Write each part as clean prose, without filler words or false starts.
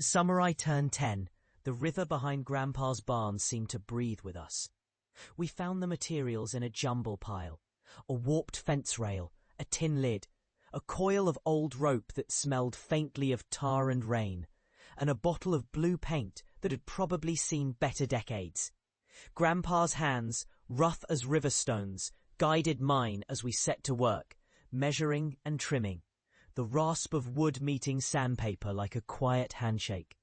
Summer I turned 10, the river behind Grandpa's barn seemed to breathe with us. We found the materials in a jumble pile, a warped fence rail, a tin lid, a coil of old rope that smelled faintly of tar and rain, and a bottle of blue paint that had probably seen better decades. Grandpa's hands, rough as river stones, guided mine as we set to work, measuring and trimming, the rasp of wood meeting sandpaper like a quiet handshake.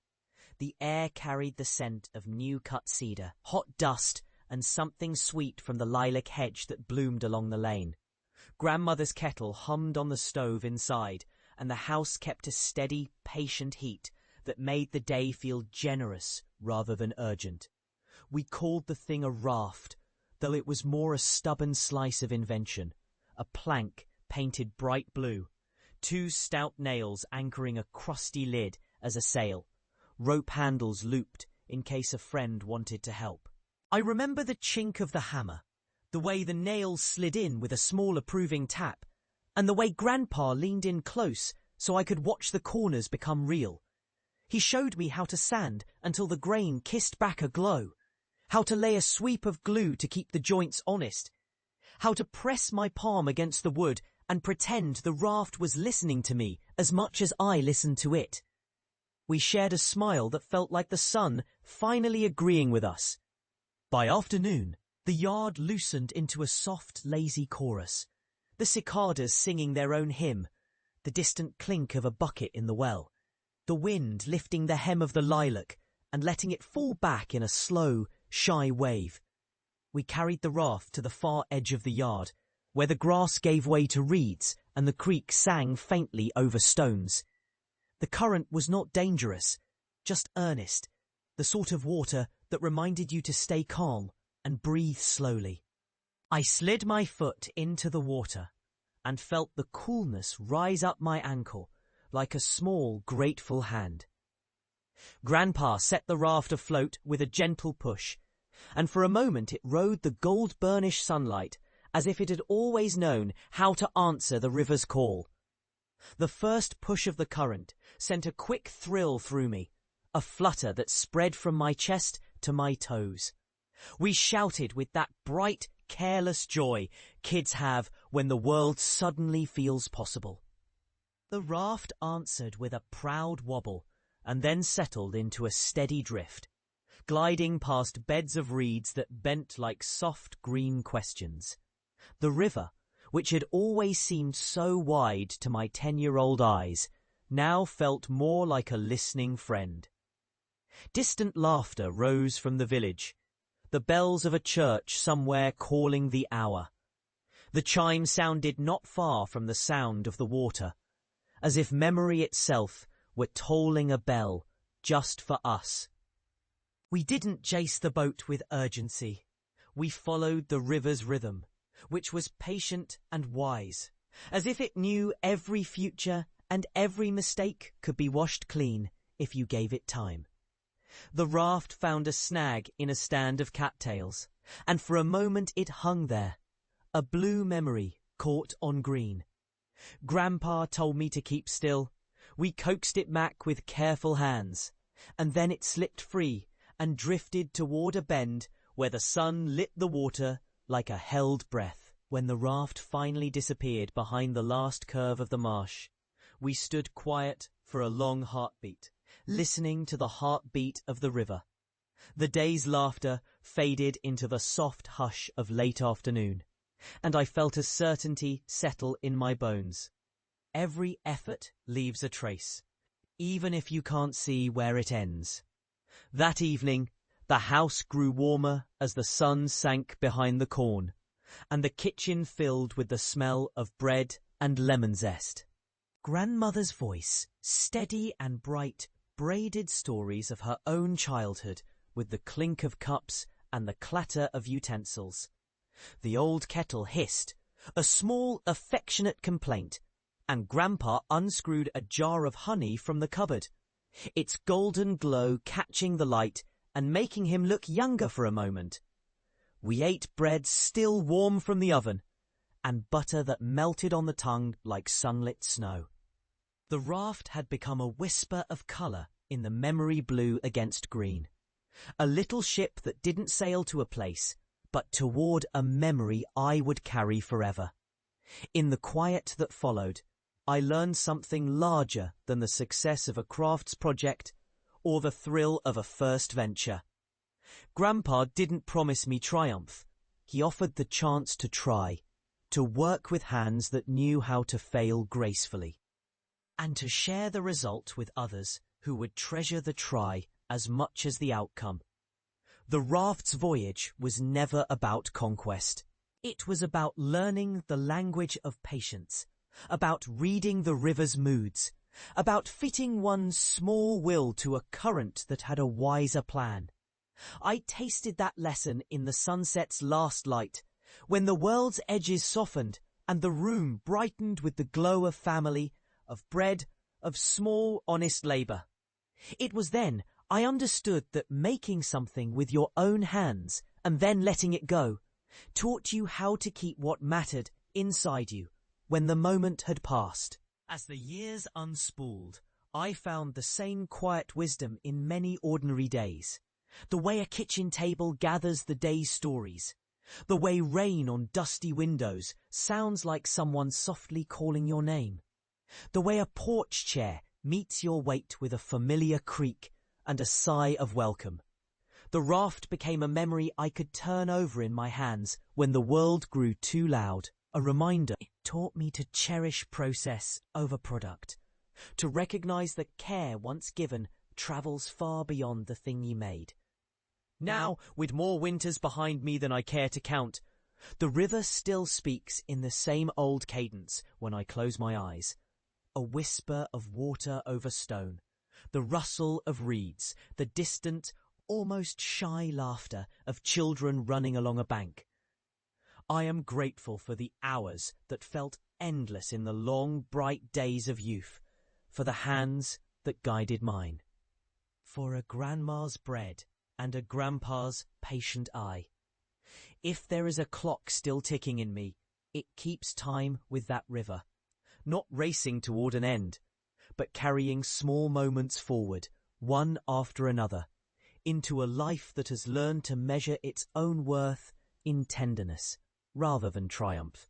The air carried the scent of new-cut cedar, hot dust, and something sweet from the lilac hedge that bloomed along the lane. Grandmother's kettle hummed on the stove inside, and the house kept a steady, patient heat that made the day feel generous rather than urgent. We called the thing a raft, though it was more a stubborn slice of invention, a plank painted bright blue, 2 stout nails anchoring a crusty lid as a sail, rope handles looped in case a friend wanted to help. I remember the chink of the hammer, the way the nails slid in with a small approving tap, and the way Grandpa leaned in close so I could watch the corners become real. He showed me how to sand until the grain kissed back a glow, how to lay a sweep of glue to keep the joints honest, how to press my palm against the wood and pretend the raft was listening to me as much as I listened to it. We shared a smile that felt like the sun finally agreeing with us. By afternoon, the yard loosened into a soft, lazy chorus, the cicadas singing their own hymn, the distant clink of a bucket in the well, the wind lifting the hem of the lilac and letting it fall back in a slow, shy wave. We carried the raft to the far edge of the yard, where the grass gave way to reeds and the creek sang faintly over stones. The current was not dangerous, just earnest, the sort of water that reminded you to stay calm and breathe slowly. I slid my foot into the water and felt the coolness rise up my ankle like a small, grateful hand. Grandpa set the raft afloat with a gentle push, and for a moment it rode the gold-burnished sunlight as if it had always known how to answer the river's call. The first push of the current sent a quick thrill through me, a flutter that spread from my chest to my toes. We shouted with that bright, careless joy kids have when the world suddenly feels possible. The raft answered with a proud wobble and then settled into a steady drift, gliding past beds of reeds that bent like soft green questions. The river, which had always seemed so wide to my 10-year-old eyes, now felt more like a listening friend. Distant laughter rose from the village, the bells of a church somewhere calling the hour. The chime sounded not far from the sound of the water, as if memory itself were tolling a bell just for us. We didn't chase the boat with urgency. We followed the river's rhythm, which was patient and wise, as if it knew every future and every mistake could be washed clean if you gave it time. The raft found a snag in a stand of cattails, and for a moment it hung there, a blue memory caught on green. Grandpa told me to keep still. We coaxed it back with careful hands, and then it slipped free and drifted toward a bend where the sun lit the water like a held breath. When the raft finally disappeared behind the last curve of the marsh, we stood quiet for a long heartbeat, listening to the heartbeat of the river. The day's laughter faded into the soft hush of late afternoon, and I felt a certainty settle in my bones. Every effort leaves a trace, even if you can't see where it ends. That evening, the house grew warmer as the sun sank behind the corn, and the kitchen filled with the smell of bread and lemon zest. Grandmother's voice, steady and bright, braided stories of her own childhood with the clink of cups and the clatter of utensils. The old kettle hissed, a small, affectionate complaint, and Grandpa unscrewed a jar of honey from the cupboard, its golden glow catching the light and making him look younger for a moment. We ate bread still warm from the oven, and butter that melted on the tongue like sunlit snow. The raft had become a whisper of colour in the memory blue against green. A little ship that didn't sail to a place, but toward a memory I would carry forever. In the quiet that followed, I learned something larger than the success of a crafts project or the thrill of a first venture. Grandpa didn't promise me triumph. He offered the chance to try, to work with hands that knew how to fail gracefully, and to share the result with others who would treasure the try as much as the outcome. The Raft's voyage was never about conquest. It was about learning the language of patience, about reading the river's moods, about fitting one's small will to a current that had a wiser plan. I tasted that lesson in the sunset's last light, when the world's edges softened and the room brightened with the glow of family, of bread, of small, honest labour. It was then I understood that making something with your own hands and then letting it go taught you how to keep what mattered inside you when the moment had passed. As the years unspooled, I found the same quiet wisdom in many ordinary days. The way a kitchen table gathers the day's stories. The way rain on dusty windows sounds like someone softly calling your name. The way a porch chair meets your weight with a familiar creak and a sigh of welcome. The raft became a memory I could turn over in my hands when the world grew too loud. A reminder. It taught me to cherish process over product, to recognize that care once given travels far beyond the thing you made. Now, with more winters behind me than I care to count, the river still speaks in the same old cadence when I close my eyes. A whisper of water over stone, the rustle of reeds, the distant, almost shy laughter of children running along a bank. I am grateful for the hours that felt endless in the long, bright days of youth, for the hands that guided mine, for a grandma's bread and a grandpa's patient eye. If there is a clock still ticking in me, it keeps time with that river, not racing toward an end, but carrying small moments forward, one after another, into a life that has learned to measure its own worth in tenderness rather than triumph.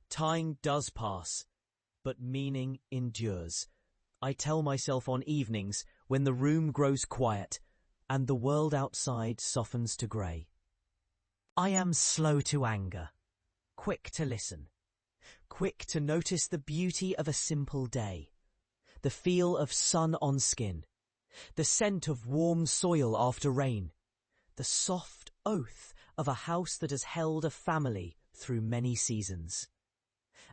Time does pass, but meaning endures. I tell myself on evenings when the room grows quiet and the world outside softens to grey. I am slow to anger, quick to listen, quick to notice the beauty of a simple day, the feel of sun on skin, the scent of warm soil after rain, the soft oath of a house that has held a family through many seasons.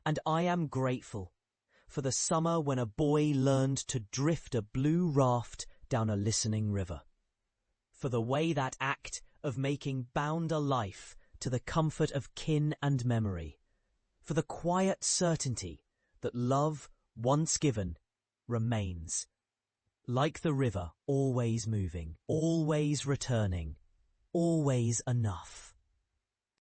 And I am grateful for the summer when a boy learned to drift a blue raft down a listening river, for the way that act of making bound a life to the comfort of kin and memory, for the quiet certainty that love, once given, remains, like the river, always moving, always returning, always enough.